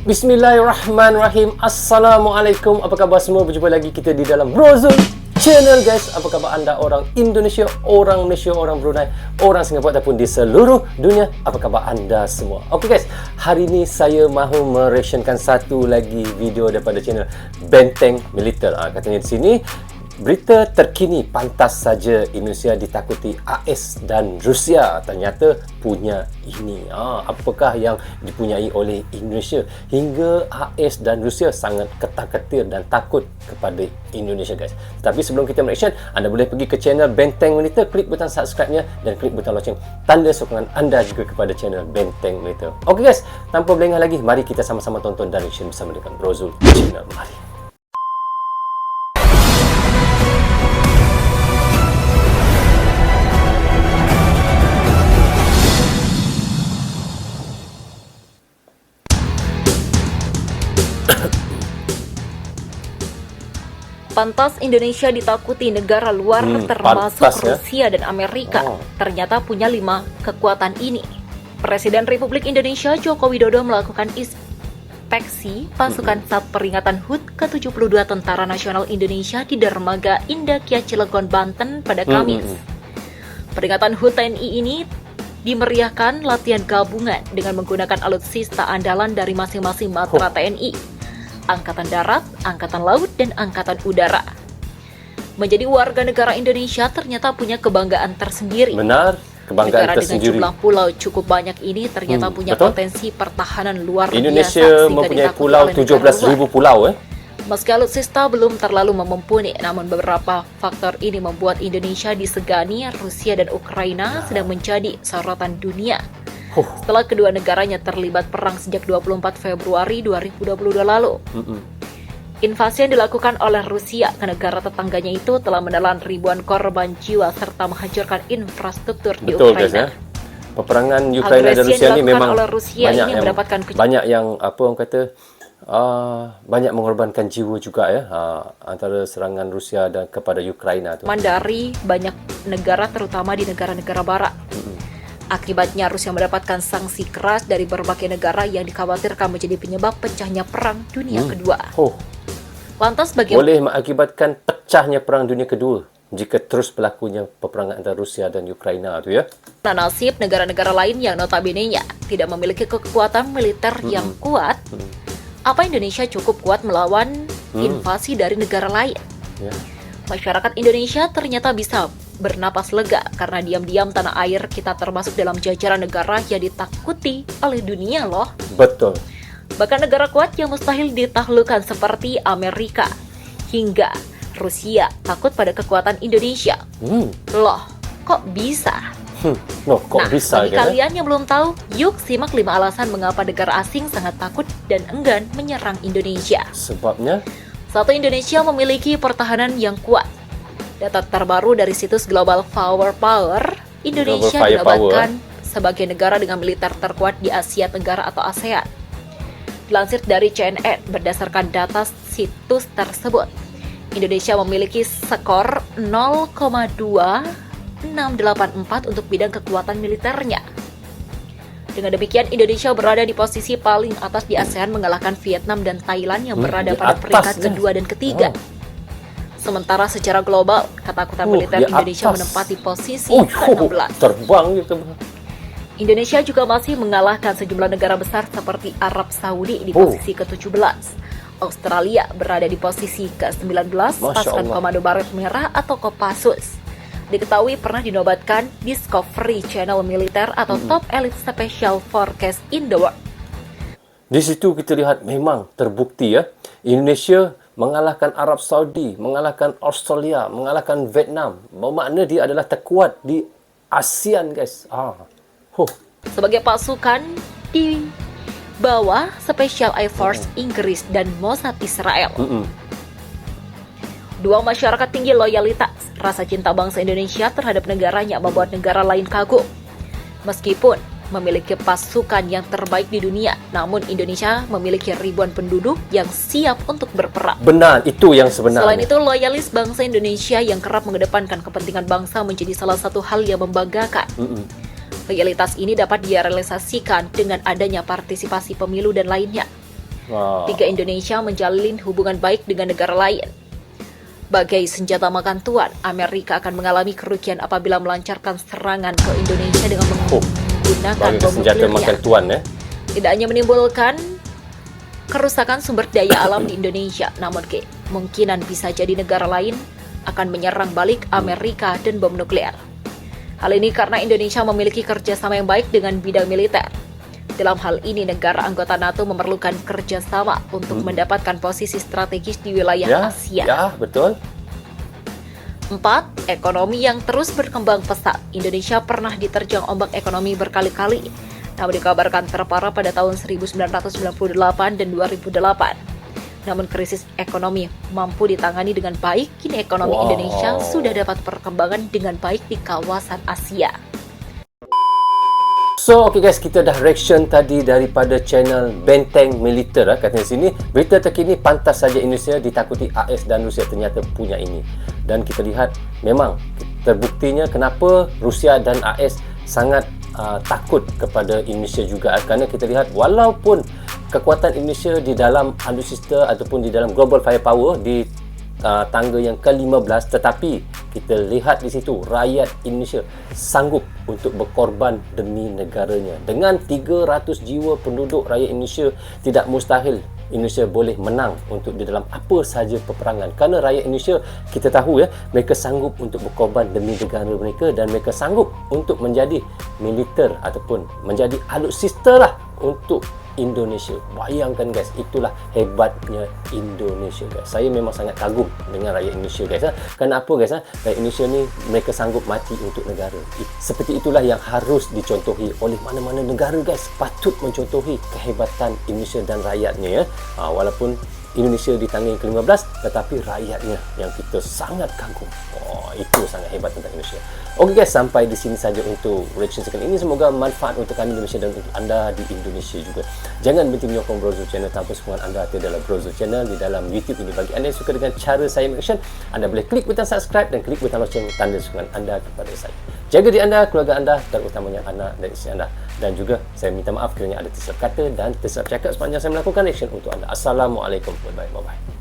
Bismillahirrahmanirrahim. Assalamualaikum. Apa khabar semua? Berjumpa lagi kita di dalam Brozul Channel, guys. Apa khabar anda orang Indonesia, orang Malaysia, orang Brunei, orang Singapura ataupun di seluruh dunia? Apa khabar anda semua? Okey guys, hari ini saya mahu mereaksikan satu lagi video daripada channel Benteng Militer. Katanya di sini berita terkini, pantas saja Indonesia ditakuti AS dan Rusia. Ternyata punya ini. Apakah yang dipunyai oleh Indonesia hingga AS dan Rusia sangat ketar-ketir dan takut kepada Indonesia, guys. Tapi sebelum kita mereaction, anda boleh pergi ke channel Benteng Militer, klik butang subscribe-nya dan klik butang loceng, tanda sokongan anda juga kepada channel Benteng Militer. Okey guys, tanpa berlengah lagi, mari kita sama-sama tonton dan reaction bersama dengan Brozul Channel. Mari. Pantas Indonesia ditakuti negara luar termasuk pantas, ya? Rusia dan Amerika. Ternyata punya 5 kekuatan ini. Presiden Republik Indonesia Joko Widodo melakukan inspeksi pasukan saat peringatan HUT ke-72 Tentara Nasional Indonesia di Dermaga Indah Kiat Cilegon, Banten pada Kamis. Peringatan HUT TNI ini dimeriahkan latihan gabungan dengan menggunakan alutsista andalan dari masing-masing matra TNI. Angkatan Darat, Angkatan Laut, dan Angkatan Udara. Menjadi warga negara Indonesia ternyata punya kebanggaan tersendiri. Benar, kebanggaan negara tersendiri. dengan jumlah pulau cukup banyak ini ternyata punya potensi pertahanan luar Indonesia biasa. Indonesia mempunyai pulau 17.000 pulau. Meski alutsista belum terlalu mumpuni, namun beberapa faktor ini membuat Indonesia disegani. Rusia dan Ukraina sedang menjadi sorotan dunia. Setelah kedua negaranya terlibat perang sejak 24 Februari 2022 lalu. Invasi yang dilakukan oleh Rusia ke negara tetangganya itu telah menelan ribuan korban jiwa serta menghancurkan infrastruktur di Ukraina. Guys, ya? Peperangan Ukraina dan Rusia ini memang banyak yang apa orang kata banyak mengorbankan jiwa juga, ya, antara serangan Rusia dan kepada Ukraina tu. Dari banyak negara, terutama di negara-negara barat. Akibatnya Rusia mendapatkan sanksi keras dari berbagai negara yang dikhawatirkan menjadi penyebab pecahnya Perang Dunia Kedua. Lantas bagaimana? Boleh mengakibatkan pecahnya Perang Dunia Kedua jika terus berlakunya peperangan antara Rusia dan Ukraina tu, ya. Nasib negara-negara lain yang notabene-nya tidak memiliki kekuatan militer yang kuat. Apa Indonesia cukup kuat melawan invasi dari negara lain? Masyarakat Indonesia ternyata bisa bernapas lega karena diam-diam tanah air kita termasuk dalam jajaran negara yang ditakuti oleh dunia loh. Betul. Bahkan negara kuat yang mustahil ditaklukkan seperti Amerika hingga Rusia takut pada kekuatan Indonesia. Loh, kok bisa? Bisa bagi kalian yang belum tahu, yuk simak 5 alasan mengapa negara asing sangat takut dan enggan menyerang Indonesia. Sebabnya? 1. Indonesia memiliki pertahanan yang kuat. Data terbaru dari situs Global Firepower, Indonesia dinobatkan sebagai negara dengan militer terkuat di Asia Tenggara atau ASEAN. Dilansir dari CNN, berdasarkan data situs tersebut, Indonesia memiliki skor 0,2684 untuk bidang kekuatan militernya. Dengan demikian, Indonesia berada di posisi paling atas di ASEAN, mengalahkan Vietnam dan Thailand yang berada pada peringkat kedua dan ketiga. Sementara secara global, ketakutan militer Indonesia menempati posisi ke-16. Terbang gitu. Indonesia juga masih mengalahkan sejumlah negara besar seperti Arab Saudi di posisi ke-17. Australia berada di posisi ke-19, pasukan Komando Baret Merah atau Kopassus. Diketahui pernah dinobatkan Discovery Channel Militer atau Top Elite Special Forecast in the World. Di situ kita lihat memang terbukti, ya, Indonesia mengalahkan Arab Saudi, mengalahkan Australia, mengalahkan Vietnam. Bermakna dia adalah terkuat di ASEAN, guys. Sebagai pasukan di bawah Special Air Force Inggris dan Mossad Israel. Dua masyarakat tinggi loyalitas, rasa cinta bangsa Indonesia terhadap negaranya membuat negara lain kagum. Meskipun memiliki pasukan yang terbaik di dunia, namun Indonesia memiliki ribuan penduduk yang siap untuk berperang. Benar, itu yang sebenarnya. Selain itu, loyalis bangsa Indonesia yang kerap mengedepankan kepentingan bangsa menjadi salah satu hal yang membanggakan. Loyalitas ini dapat direalisasikan dengan adanya partisipasi pemilu dan lainnya. Wow. Tiga, Indonesia menjalin hubungan baik dengan negara lain. Bagai senjata makan tuan, Amerika akan mengalami kerugian apabila melancarkan serangan ke Indonesia dengan menggunakan Bagi bom senjata makan nuklirnya. tuan ya. Tidak hanya menimbulkan kerusakan sumber daya alam di Indonesia, namun kemungkinan bisa jadi negara lain akan menyerang balik Amerika dan bom nuklir. Hal ini karena Indonesia memiliki kerjasama yang baik dengan bidang militer. Dalam hal ini, negara anggota NATO memerlukan kerjasama untuk mendapatkan posisi strategis di wilayah Asia. Ya, betul. 4. Ekonomi yang terus berkembang pesat. Indonesia pernah diterjang ombak ekonomi berkali-kali, namun dikabarkan terparah pada tahun 1998 dan 2008. Namun krisis ekonomi mampu ditangani dengan baik. Kini ekonomi Indonesia sudah dapat perkembangan dengan baik di kawasan Asia. So, okay guys, kita dah reaction tadi daripada channel Benteng Militer. Katanya sini, berita terkini pantas saja Indonesia ditakuti AS dan Rusia ternyata punya ini. Dan kita lihat memang terbuktinya kenapa Rusia dan AS sangat takut kepada Indonesia juga. Kerana kita lihat walaupun kekuatan Indonesia di dalam alutsista ataupun di dalam global firepower di tangga yang ke-15, tetapi kita lihat di situ rakyat Indonesia sanggup untuk berkorban demi negaranya. Dengan 300 jiwa penduduk rakyat Indonesia, tidak mustahil Indonesia boleh menang untuk di dalam apa sahaja peperangan. Kerana rakyat Indonesia, kita tahu ya, mereka sanggup untuk berkorban demi negara mereka dan mereka sanggup untuk menjadi militer ataupun menjadi alutsista lah untuk Indonesia. Bayangkan guys, itulah hebatnya Indonesia guys. Saya memang sangat kagum dengan rakyat Indonesia guys. Kenapa guys? Rakyat Indonesia ni mereka sanggup mati untuk negara. Seperti itulah yang harus dicontohi oleh mana-mana negara guys. Patut mencontohi kehebatan Indonesia dan rakyatnya ya. Walaupun Indonesia di tangga yang ke-15, tetapi rakyatnya yang kita sangat kagum. Itu sangat hebat tentang Indonesia. Okey guys, sampai di sini saja untuk reaction sekali ini. Semoga manfaat untuk kami Indonesia dan untuk anda di Indonesia juga. Jangan berhenti menyokong Brozo Channel tanpa sokongan anda dalam Brozo Channel di dalam YouTube ini. Bagi anda yang suka dengan cara saya reaction, anda boleh klik butang subscribe dan klik butang lonceng tanda sokongan anda kepada saya. Jaga diri anda, keluarga anda dan utamanya anak dan isteri anda. Dan juga saya minta maaf kerana ada tersilap kata dan tersilap cakap sepanjang saya melakukan reaction untuk anda. Assalamualaikum warahmatullahi wabarakatuh.